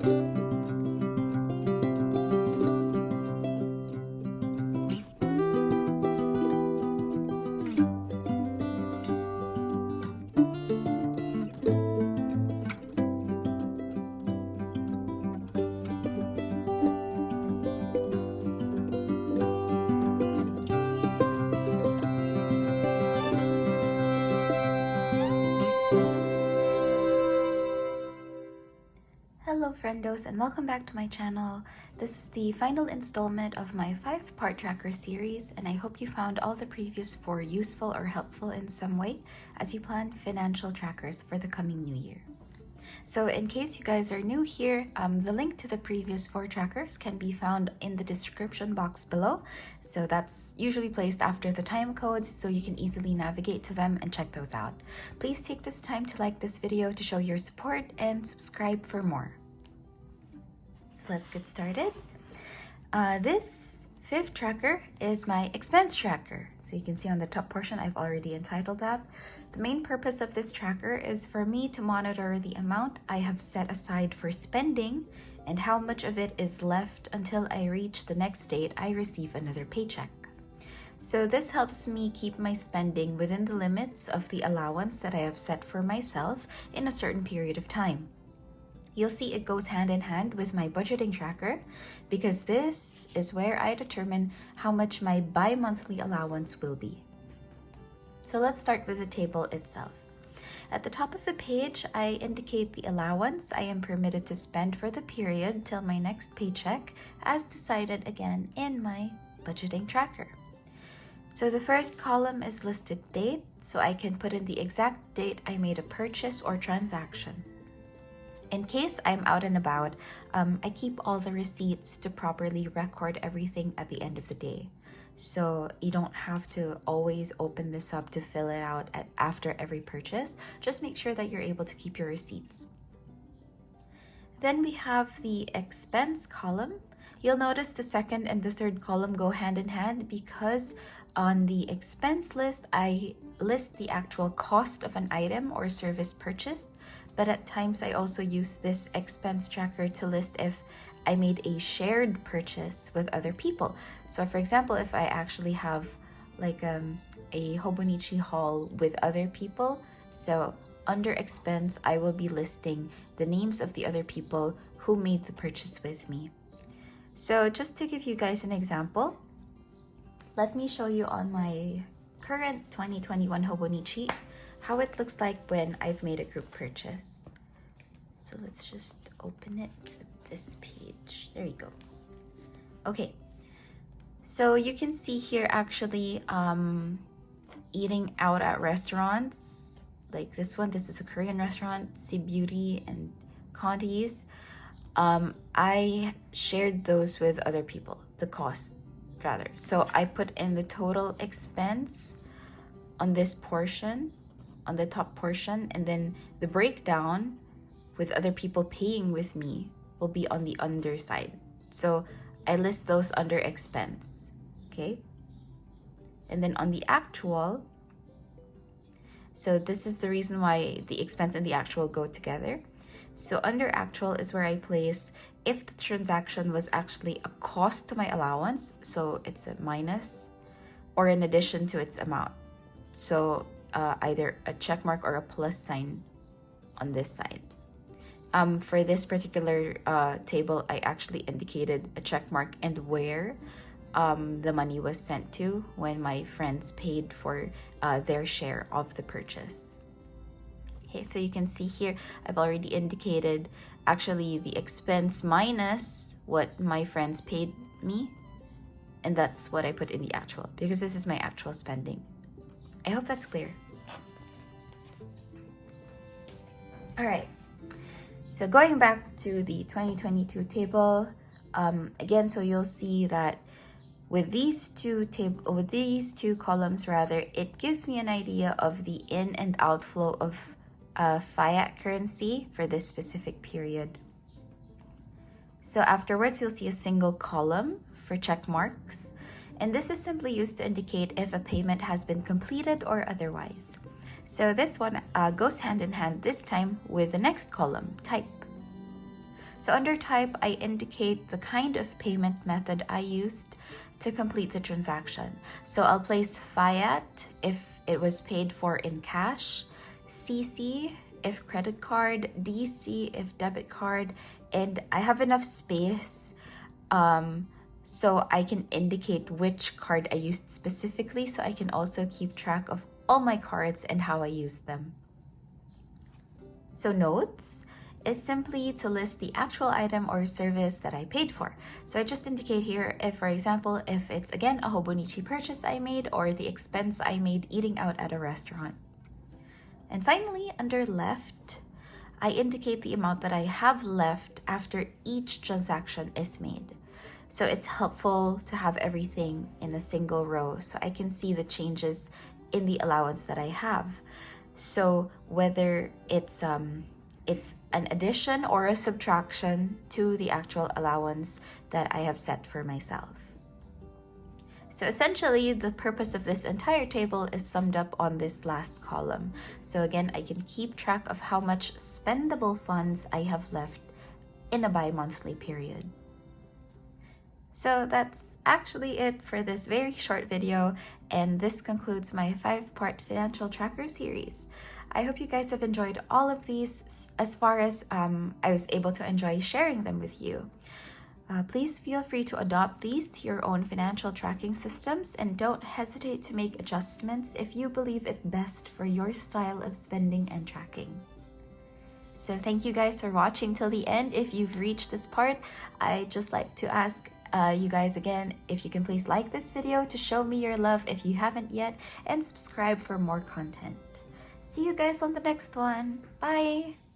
Hello friendos and welcome back to my channel. This is the final installment of my 5-part tracker series, and I hope you found all the previous 4 useful or helpful in some way as you plan financial trackers for the coming new year. So in case you guys are new here, the link to the previous 4 trackers can be found in the description box below. So that's usually placed after the time codes, so you can easily navigate to them and check those out. Please take this time to like this video to show your support and subscribe for more. So let's get started. This 5th tracker is my expense tracker. So you can see on the top portion, I've already entitled that. The main purpose of this tracker is for me to monitor the amount I have set aside for spending and how much of it is left until I reach the next date I receive another paycheck. So this helps me keep my spending within the limits of the allowance that I have set for myself in a certain period of time. You'll see it goes hand in hand with my budgeting tracker because this is where I determine how much my bi-monthly allowance will be. So let's start with the table itself. At the top of the page, I indicate the allowance I am permitted to spend for the period till my next paycheck, as decided again in my budgeting tracker. So the first column is listed date, so I can put in the exact date I made a purchase or transaction. In case I'm out and about, I keep all the receipts to properly record everything at the end of the day. So you don't have to always open this up to fill it out after every purchase. Just make sure that you're able to keep your receipts. Then we have the expense column. You'll notice the second and the third column go hand in hand because on the expense list, I list the actual cost of an item or service purchased. But at times I also use this expense tracker to list if I made a shared purchase with other people. So for example, if I actually have like a Hobonichi haul with other people, so under expense, I will be listing the names of the other people who made the purchase with me. So just to give you guys an example, let me show you on my current 2021 Hobonichi how it looks like when I've made a group purchase. So let's just open it to this page. There you go. Okay, so you can see here actually eating out at restaurants like this one. This is a Korean restaurant, Sea Beauty and Conti's. I shared those with other people, the cost rather. So I put in the total expense on this portion, on the top portion, and then the breakdown with other people paying with me will be on the underside. So I list those under expense, okay? And then on the actual, so this is the reason why the expense and the actual go together. So under actual is where I place if the transaction was actually a cost to my allowance, so it's a minus, or in addition to its amount. So either a check mark or a plus sign on this side. For this particular table, I actually indicated a check mark and where the money was sent to when my friends paid for their share of the purchase. Okay, so you can see here, I've already indicated actually the expense minus what my friends paid me, and that's what I put in the actual because this is my actual spending. I hope that's clear. All right, so going back to the 2022 table, again, so you'll see that with these two columns rather, it gives me an idea of the in and outflow of fiat currency for this specific period. So afterwards, you'll see a single column for check marks, and this is simply used to indicate if a payment has been completed or otherwise. So this one goes hand in hand this time with the next column, type. So under type, I indicate the kind of payment method I used to complete the transaction. So I'll place fiat if it was paid for in cash, CC if credit card, DC if debit card, and I have enough space so I can indicate which card I used specifically, so I can also keep track of all my cards and how I use them. So notes is simply to list the actual item or service that I paid for. So I just indicate here if, for example, if it's again a Hobonichi purchase I made or the expense I made eating out at a restaurant. And finally, under left, I indicate the amount that I have left after each transaction is made. So it's helpful to have everything in a single row so I can see the changes in the allowance that I have. So whether it's an addition or a subtraction to the actual allowance that I have set for myself. So essentially, the purpose of this entire table is summed up on this last column. So again, I can keep track of how much spendable funds I have left in a bi-monthly period. So that's actually it for this very short video, and this concludes my 5-part financial tracker series. I hope you guys have enjoyed all of these as far as I was able to enjoy sharing them with you. Please feel free to adopt these to your own financial tracking systems, and don't hesitate to make adjustments if you believe it best for your style of spending and tracking. So thank you guys for watching till the end. If you've reached this part, I'd just like to ask you guys again if you can please like this video to show me your love if you haven't yet, and subscribe for more content. See you guys on the next one. Bye!